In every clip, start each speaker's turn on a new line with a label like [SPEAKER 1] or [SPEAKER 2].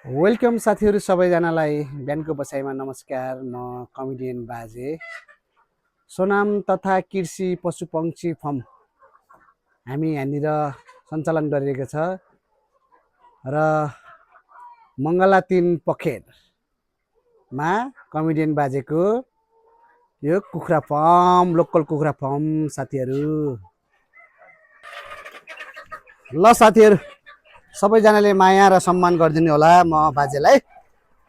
[SPEAKER 1] Welcome साथीहरू सबैजनालाई बिहानको बसाइमा नमस्कार। म कमेडियन बाजे सोनाम तथा कृषि पशुपक्षी फर्म हामी यहाँनिर सञ्चालन गरिरहेको छ र मङ्गला 3 पखेरमा कमेडियन बाजेको यो कुखुरा फर्म, लोकल कुखुरा फर्म साथीहरू। ल साथीहरू सबैजनाले माया र सम्मान गरिदिनु होला म बाजेलाई।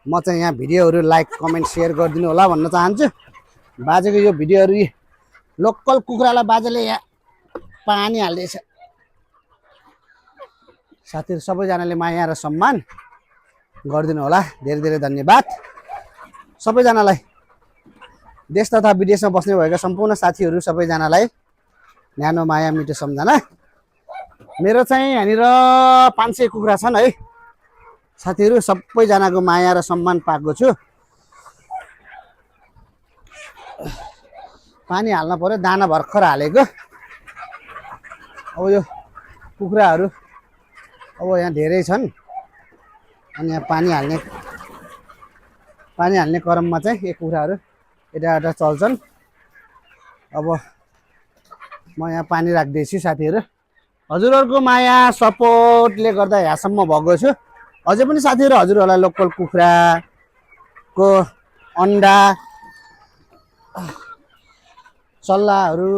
[SPEAKER 1] म चाहिँ यहाँ भिडियोहरू लाइक कमेन्ट सेयर गरिदिनु होला भन्न चाहन्छु। बाजेको यो भिडियोहरू लोकल कुखुरालाई बाजेले यहाँ पानी हाल्दैछ। साथीहरू सबैजनाले माया र सम्मान गरिदिनु होला। धेरै धेरै धन्यवाद सबैजनालाई। देश तथा विदेशमा बस्ने भएका सम्पूर्ण साथीहरू सबैजनालाई न्यानो माया मिठो सम्झना। मेरो चाहिँ यहाँनिर 500 कुखुरा छन् है साथीहरू। सबैजनाको माया र सम्मान पाएको छु। पानी हाल्न पर्यो, दाना भर्खर हालेको। अब यो कुखुराहरू अब यहाँ धेरै छन् अनि यहाँ पानी हाल्ने क्रममा चाहिँ यो कुखुराहरू यता चल्छन्। अब म यहाँ पानी राख्दैछु साथीहरू। हजुरहरूको माया सपोर्टले गर्दा यहाँसम्म भएको छु। अझै पनि साथीहरू हजुरहरूलाई लोकल कुखुराको अन्डा, चल्लाहरू,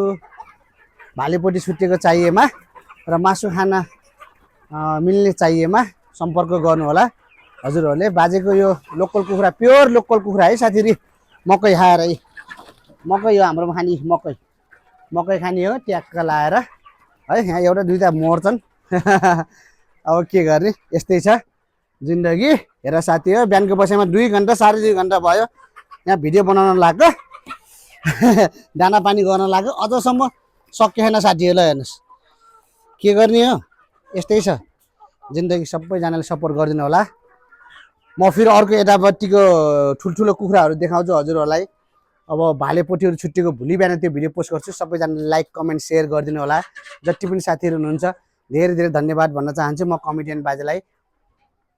[SPEAKER 1] भालेपोटी छुट्टिएको चाहिएमा र मासु खाना मिल्ने चाहिएमा सम्पर्क गर्नु होला हजुरहरूले। बाजेको यो लोकल कुखुरा प्योर लोकल कुखुरा है साथीहरू। मकै खाएर है, मकै हो हाम्रोमा खाने मकै खाने हो ट्याक्क लाएर है। यहाँ एउटा दुईवटा मर्छन् अब के गर्ने, यस्तै छ जिन्दगी। हेर साथी हो, बिहानको बसाइमा 2 घन्टा 2.5 घन्टा भयो यहाँ भिडियो बनाउन लाग्यो दाना पानी गर्न लाग्यो। अझसम्म सकिएन साथीहरूलाई। हेर्नुहोस् के गर्ने हो, यस्तै छ जिन्दगी। सबैजनाले सपोर्ट गरिदिनु होला। म फेरि अर्को यतापट्टिको ठुल्ठुलो कुखुराहरू देखाउँछु हजुरहरूलाई। अब भालेपोटीहरू छुट्टिएको भोलि बिहान त्यो भिडियो पोस्ट गर्छु। सबैजनाले लाइक कमेन्ट सेयर गरिदिनु होला। जति पनि साथीहरू हुनुहुन्छ धेरै धेरै धन्यवाद भन्न चाहन्छु म कमेडियन बाजेलाई।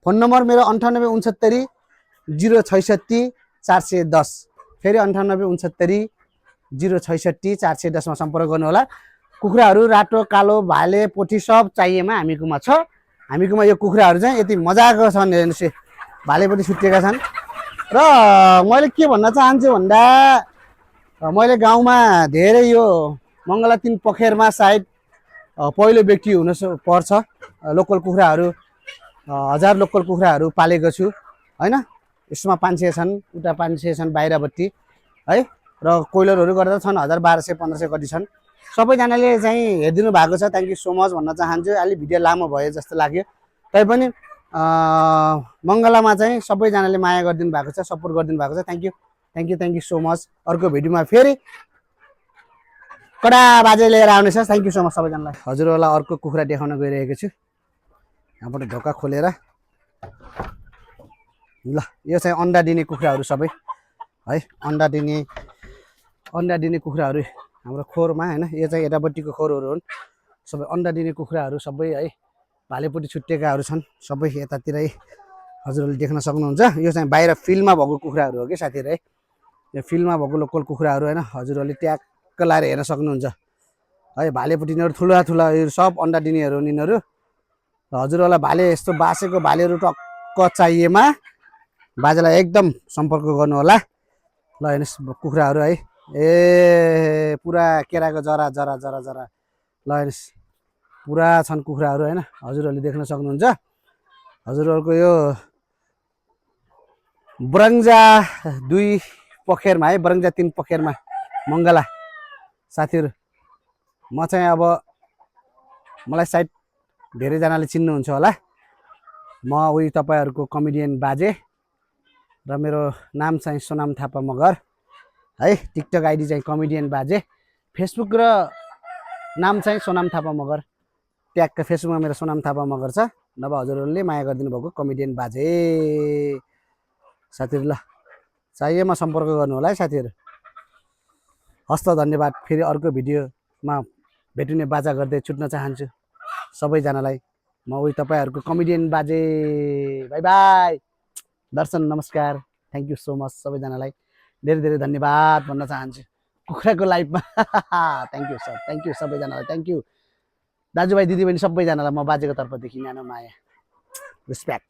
[SPEAKER 1] फोन नम्बर मेरो 9869 066 410। फेरि 9869 066 410 मा सम्पर्क गर्नु होला। कुखुराहरू रातो कालो भाले पोथी सब चाहिएमा हामीकोमा छ। हामीकोमा यो कुखुराहरू चाहिँ यति मजाको छन्। हेर्नुहोस् भालेपोटी छुट्टिएका छन्। र मैले के भन्न चाहन्छु भन्दा मैले गाउँमा धेरै यो मङ्गला 3 पखेरमा सायद पहिलो व्यक्ति हुन पर्छ। लोकल कुखुराहरू 1000 लोकल कुखुराहरू पालेको छु हैन। यसमा 500 छन्, उता 500 छन् बाहिरपट्टि है। र कोइलरहरू गर्दा छन् 1000 1200 1500 कति छन्। सबैजनाले चाहिँ हेरिदिनु भएको छ, थ्याङ्क यू सो मच भन्न चाहन्छु। अलि भिडियो लामो भयो जस्तो लाग्यो तैपनि मङ्गलामा चाहिँ सबैजनाले माया गरिदिनु भएको छ, सपोर्ट गरिदिनु भएको छ। Thank you so much. अर्को भिडियोमा फेरि कडा बाजे लिएर आउनेछ। थ्याङ्क यू सो मच सबैजनालाई। हजुरहरूलाई अर्को कुखुरा देखाउन गइरहेको छु। यहाँबाट ढोका खोलेर ल, यो चाहिँ अन्डा दिने कुखुराहरू सबै है। अन्डा दिने कुखुराहरू हाम्रो खोरमा हैन। यो चाहिँ यतापट्टिको खोरहरू हुन् सबै अन्डा दिने कुखुराहरू सबै है। भालेपोटी छुट्टिएकाहरू छन् सबै यतातिरै हजुरहरूले देख्न सक्नुहुन्छ। यो चाहिँ बाहिर फिल्डमा भएको कुखुराहरू हो कि साथीहरू है। यो फिल्डमा भएको लोकल कुखुराहरू हैन। हजुरहरूले ट्याक्क लाएर हेर्न सक्नुहुन्छ है। भालेपोटी यिनीहरू ठुला यो सब अन्डा दिनेहरू हुन् यिनीहरू। हजुरहरूलाई भाले यस्तो बासेको भालेहरू टक्क चाहिएमा बाजेलाई एकदम सम्पर्क गर्नु होला। ल हेर्नुहोस् कुखुराहरू है। पुरा केराको जरा ल हेर्नुहोस् पुरा छन् कुखुराहरू हैन। हजुरहरूले देख्न सक्नुहुन्छ। हजुरहरूको यो बरङ्जा 2 पखेरमा है, बरङ्जा 3 पखेरमा मङ्गला साथीहरू। म चाहिँ अब मलाई सायद धेरैजनाले चिन्नुहुन्छ होला। म उही तपाईँहरूको कमेडियन बाजे र मेरो नाम चाहिँ सोनाम थापा मगर है। टिकटक आइडी चाहिँ कमेडियन बाजे, फेसबुक र नाम चाहिँ सोनाम थापा मगर। ट्यागको फेसबुकमा मेरो सोनाम थापा मगर छ। नभए हजुरहरूले माया गरिदिनु भएको कमेडियन बाजे साथीहरू। ल चाहिएमा सम्पर्क गर्नु होला है साथीहरू। हस्त धन्यवाद। फेरि अर्को भिडियोमा भेटिने बाचा गर्दै छुट्न चाहन्छु सबैजनालाई। म उही तपाईँहरूको कमेडियन बाजे। By by. दर्शन नमस्कार, थ्याङ्क यू सो मच सबैजनालाई धेरै धेरै धन्यवाद भन्न चाहन्छु कुखुराको लाइभमा। Thank you sir, thank you सबैजनालाई, थ्याङ्क यू दाजुभाइ दिदीबहिनी सबैजनालाई म बाजेको तर्फदेखि न्यानो माया, रेस्पेक्ट।